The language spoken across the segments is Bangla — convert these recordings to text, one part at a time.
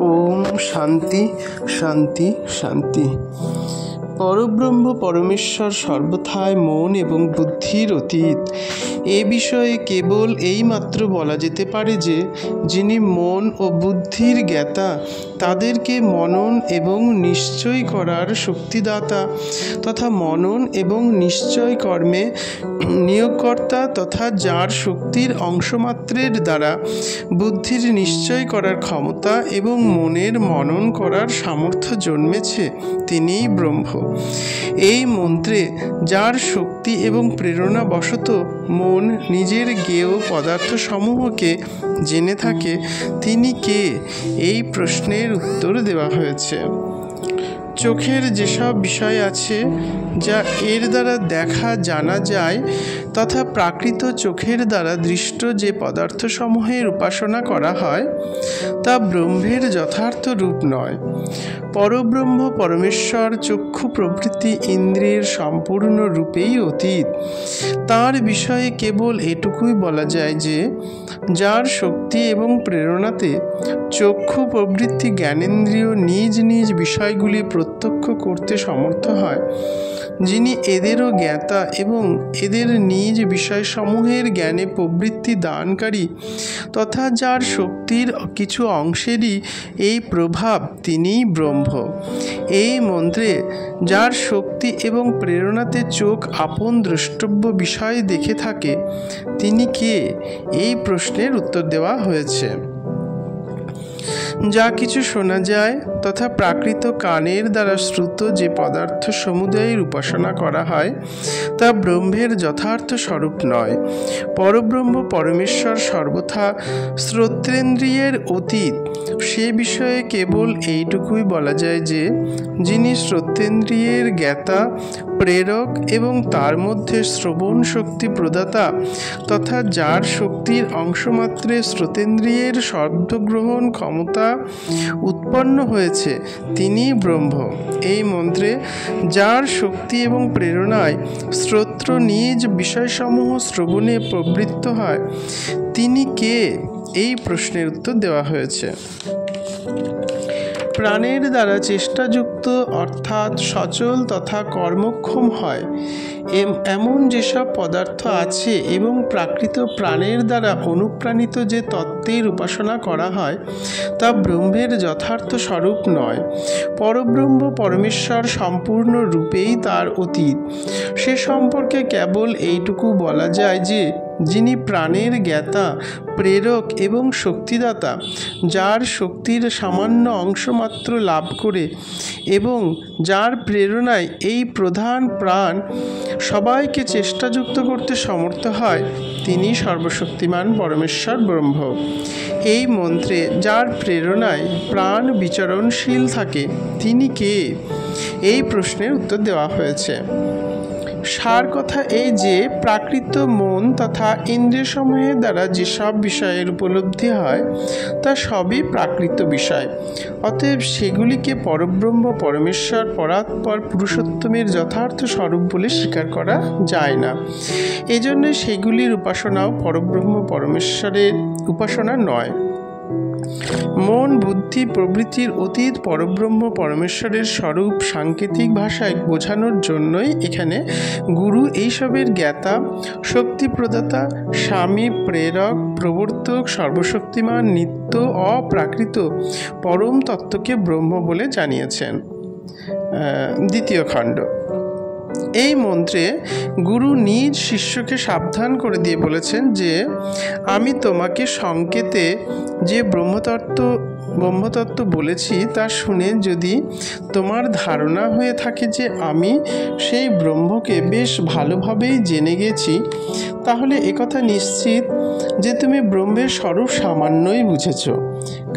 ওম শান্তি শান্তি শান্তি। পরব্রহ্ম পরমেশ্বর সর্বথায় মন এবং বুদ্ধির অতীত। এ বিষয়ে কেবল এইমাত্র বলা যেতে পারে যে যিনি মন ও বুদ্ধির জ্ঞাতা, তাদেরকে মনন এবং নিশ্চয় করার শক্তিদাতা তথা মনন এবং নিশ্চয় কর্মে নিয়োগকর্তা তথা যার শক্তির অংশমাত্রের দ্বারা বুদ্ধির নিশ্চয় করার ক্ষমতা এবং মনের মনন করার সামর্থ্য জন্মেছে, তিনিই ব্রহ্ম। এই মন্ত্রে যার শক্তি এবং প্রেরণা বশত মন নিজের জ্ঞেয় পদার্থসমূহকে জেনে থাকে, তিনি কে, এই প্রশ্নের উত্তর দেওয়া হয়েছে। চোখের যেসব বিষয় আছে যা এর দ্বারা দেখা জানা যায় তথা প্রাকৃত চোখের দ্বারা দৃষ্ট যে পদার্থসমূহের উপাসনা করা হয় তা ব্রহ্মের যথার্থ রূপ নয়। পরব্রহ্ম পরমেশ্বর চক্ষু প্রভৃতি ইন্দ্রিয়ের সম্পূর্ণ রূপেই অতীত। তার বিষয়ে কেবল এটুকুই বলা যায় যে যার শক্তি এবং প্রেরণাতে চক্ষু প্রভৃতি জ্ঞানেন্দ্রিয় নিজ নিজ বিষয়গুলি প্রত্যক্ষ করতে সমর্থ হয়, যিনি এদেরও জ্ঞাতা এবং এদের নিজ বিষয়সমূহের জ্ঞানে প্রবৃত্তি দানকারী তথা যার শক্তির কিছু অংশেরই এই প্রভাব, তিনিই ব্রহ্ম। এই মন্ত্রে যার শক্তি এবং প্রেরণাতে চোখ আপন দ্রষ্টব্য বিষয় দেখে থাকে, তিনি কে, এই প্রশ্নের উত্তর দেওয়া হয়েছে। যা কিছু শোনা যায় তথা প্রাকৃত কানের দ্বারা শ্রুত যে পদার্থ সমুদায়ের উপাসনা করা হয় তা ব্রহ্মের যথার্থ স্বরূপ নয়। পরব্রহ্ম পরমেশ্বর সর্বথা শ্রোত্রেন্দ্রিয়ের অতীত। সে বিষয়ে কেবল এইটুকুই বলা যায় যে যিনি শ্রোত্রেন্দ্রিয়ের জ্ঞাতা, প্রেরক এবং তার মধ্যে শ্রবণ শক্তি প্রদাতা তথা যার শক্তির অংশমাত্রে শ্রোতেন্দ্রিয়ের শব্দগ্রহণ ক্ষমতা উৎপন্ন হয়েছে, তিনিই ব্রহ্ম। এই মন্ত্রে যার শক্তি এবং প্রেরণায় শ্রোত্র নিজ বিষয়সমূহ শ্রবণে প্রবৃত্ত হয়, তিনি কে, এই প্রশ্নের উত্তর দেওয়া হয়েছে। প্রাণের দ্বারা চেষ্টাযুক্ত অর্থাৎ সচল তথা কর্মক্ষম হয় এমন যেসব পদার্থ আছে এবং প্রাকৃত প্রাণের দ্বারা অনুপ্রাণিত যে তত্ত্বের উপাসনা করা হয় তা ব্রহ্মের যথার্থ স্বরূপ নয়। পরব্রহ্ম পরমেশ্বর সম্পূর্ণ রূপেই তার অতীত। সে সম্পর্কে কেবল এইটুকু বলা যায় যে যিনি প্রাণের জ্ঞাতা, প্রেরক এবং শক্তিদাতা, যার শক্তির সামান্য অংশমাত্র লাভ করে এবং যার প্রেরণায় এই প্রধান প্রাণ সবাইকে চেষ্টাযুক্ত করতে সমর্থ হয়, তিনি সর্বশক্তিমান পরমেশ্বর ব্রহ্ম। এই মন্ত্রে যার প্রেরণায় প্রাণ বিচরণশীল থাকে, তিনি কে, এই প্রশ্নের উত্তর দেওয়া হয়েছে। সার কথা এই যে প্রাকৃত মন তথা ইন্দ্রিয়সমূহের দ্বারা যেসব বিষয়ের উপলব্ধি হয় তা সবই প্রাকৃত বিষয়। অতএব সেগুলিকে পরব্রহ্ম পরমেশ্বর পরাৎপর পুরুষোত্তমের যথার্থ স্বরূপ বলে স্বীকার করা যায় না। এজন্য সেগুলির উপাসনাও পরব্রহ্ম পরমেশ্বরের উপাসনা নয়। মন বুদ্ধি প্রভৃতির অতীত পরব্রহ্ম পরমেশ্বরের স্বরূপ সাংকেতিক ভাষায় বোঝানোর জন্যই এখানে গুরু এইসবের জ্ঞাতা, শক্তি প্রদাতা, স্বামী, প্রেরক, প্রবর্তক, সর্বশক্তিমান, নিত্য, অপ্রাকৃত পরম তত্ত্বকে ব্রহ্ম বলে জানিয়েছেন। দ্বিতীয় খণ্ড। এই মন্ত্রে গুরু নিজ শিষ্যকে সাবধান করে দিয়ে বলেছেন যে আমি তোমাকে সংকেতে যে ব্রহ্মতত্ত্ব বলেছি তা শুনে যদি তোমার ধারণা হয়ে থাকে যে আমি সেই ব্রহ্মকে বেশ ভালোভাবেই জেনে গেছি, তাহলে একথা নিশ্চিত যে তুমি ব্রহ্মের স্বরূপ সামান্যই বুঝেছ।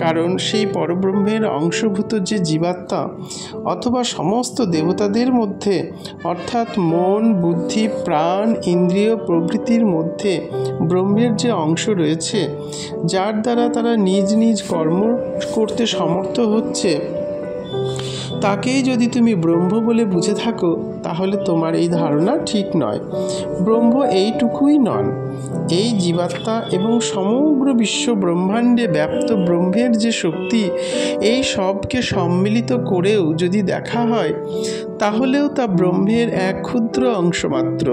কারণ সেই পরব্রহ্মের অংশভূত যে জীবাত্মা অথবা সমস্ত দেবতাদের মধ্যে অর্থাৎ মন, বুদ্ধি, প্রাণ, ইন্দ্রিয় প্রভৃতির মধ্যে ব্রহ্মের যে অংশ রয়েছে, যার দ্বারা তারা নিজ নিজ কর্ম করতে সমর্থ হচ্ছে, তাকেই যদি তুমি ব্রহ্ম বলে বুঝে থাকো, তাহলে তোমার এই ধারণা ঠিক নয়। ব্রহ্ম এইটুকুই নন। এই জীবাত্মা এবং সমগ্র বিশ্ব ব্রহ্মাণ্ডে ব্যাপ্ত ব্রহ্মের যে শক্তি, এই সবকে সম্মিলিত করেও যদি দেখা হয়, তাহলেও তা ব্রহ্মের এক ক্ষুদ্র অংশ মাত্র।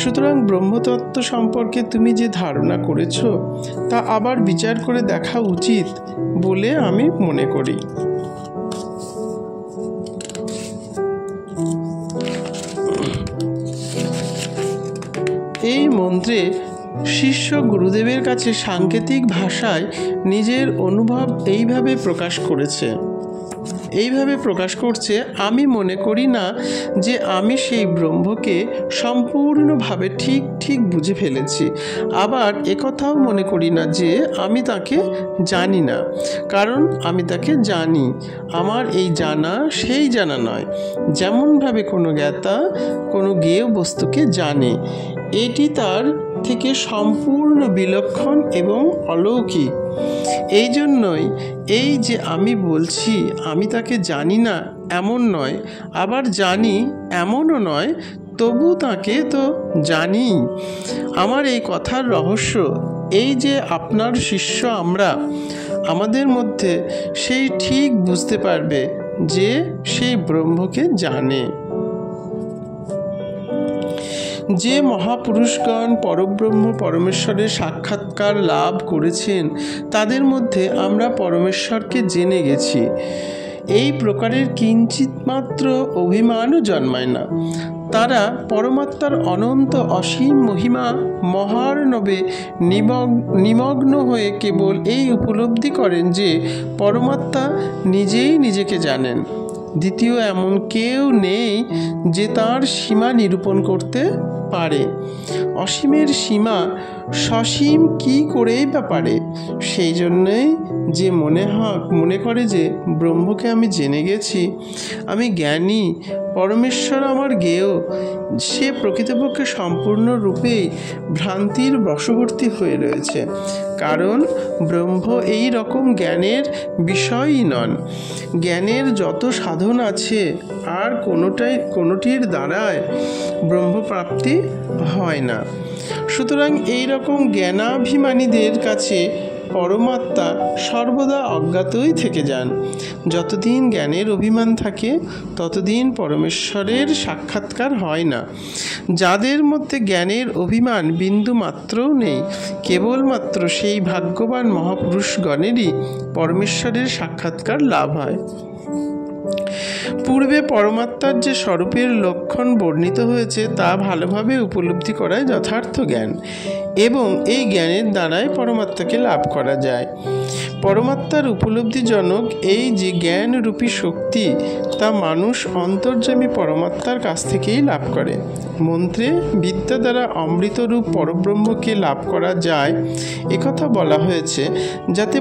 সুতরাং ব্রহ্মতত্ত্ব সম্পর্কে তুমি যে ধারণা করেছ, তা আবার বিচার করে দেখা উচিত বলে আমি মনে করি। এই মন্ত্রে শিষ্য গুরুদেবের কাছে সাংকেতিক ভাষায় নিজের অনুভব এইভাবে প্রকাশ করছে, আমি মনে করি না যে আমি সেই ব্রহ্মকে সম্পূর্ণভাবে ঠিক বুঝে ফেলেছি। আবার একথাও মনে করি না যে আমি তাকে জানি না, কারণ আমি তাকে জানি। আমার এই জানা সেই জানা নয়, যেমনভাবে কোনো জ্ঞাতা কোনো জ্ঞেয় বস্তুকে জানে। এটি তার থেকে সম্পূর্ণ বিলক্ষণ এবং অলৌকিক। এই জন্যই এই যে আমি বলছি আমি তাকে জানি না এমন নয়, আবার জানি এমনও নয়, তবু তাকে তো জানি। আমার এই কথার রহস্য এই যে আপনার শিষ্য আমরা, আমাদের মধ্যে সেই ঠিক বুঝতে পারবে যে সেই ব্রহ্মকে জানে। যে মহাপুরুষগণ পরব্রহ্ম পরমেশ্বরের সাক্ষাৎকার লাভ করেছেন, তাদের মধ্যে আমরা পরমেশ্বরকে জেনে গেছি, এই প্রকারের কিঞ্চিত মাত্র অভিমানও জন্মায় না। তারা পরমাত্মার অনন্ত অসীম মহিমা মহার্ণবে নিমগ্ন হয়ে কেবল এই উপলব্ধি করেন যে পরমাত্মা নিজেই নিজেকে জানেন। দ্বিতীয় এমন কেউ নেই যে তার সীমা নিরূপণ করতে পারে। অসীমের সীমা সসীম কি করেই বা পারে? সেই জন্যই যে মনে করে যে ব্রহ্মকে আমি জেনে গেছি, আমি জ্ঞানী, পরমেশ্বর আমার জ্ঞেয়, সে প্রকৃতপক্ষে সম্পূর্ণরূপেই ভ্রান্তির বশবর্তী হয়ে রয়েছে। কারণ ব্রহ্ম এই রকম জ্ঞানের বিষয়ই নন। জ্ঞানের যত সাধন আছে, আর কোনোটির দ্বারায় ব্রহ্মপ্রাপ্তি হয় না। সুতরাং এই রকম জ্ঞানাভিমানীদের কাছে পরমাত্মা সর্বদা অজ্ঞাতই থেকে যান। যতদিন জ্ঞানের অভিমান থাকে, ততদিন পরমেশ্বরের সাক্ষাৎকার হয় না। যাদের মধ্যে জ্ঞানের অভিমান বিন্দু মাত্রও নেই, কেবলমাত্র সেই ভাগ্যবান মহাপুরুষগণেরই পরমেশ্বরের সাক্ষাৎকার লাভ হয়। পূর্বে পরমাত্মার যে স্বরূপের লক্ষণ বর্ণিত হয়েছে, তা ভালোভাবে উপলব্ধি করাই যথার্থ জ্ঞান, এবং এই জ্ঞানের দ্বারাই পরমাত্মাকে লাভ করা যায়। পরমাত্মার উপলব্ধিজনক এই যে জ্ঞানরূপী শক্তি, তা মানুষ অন্তর্যামী পরমাত্মার কাছ থেকেই লাভ করে। মন্ত্রে বিদ্যা দ্বারা অমৃতরূপ পরব্রহ্মকে লাভ করা যায়, একথা বলা হয়েছে, যাতে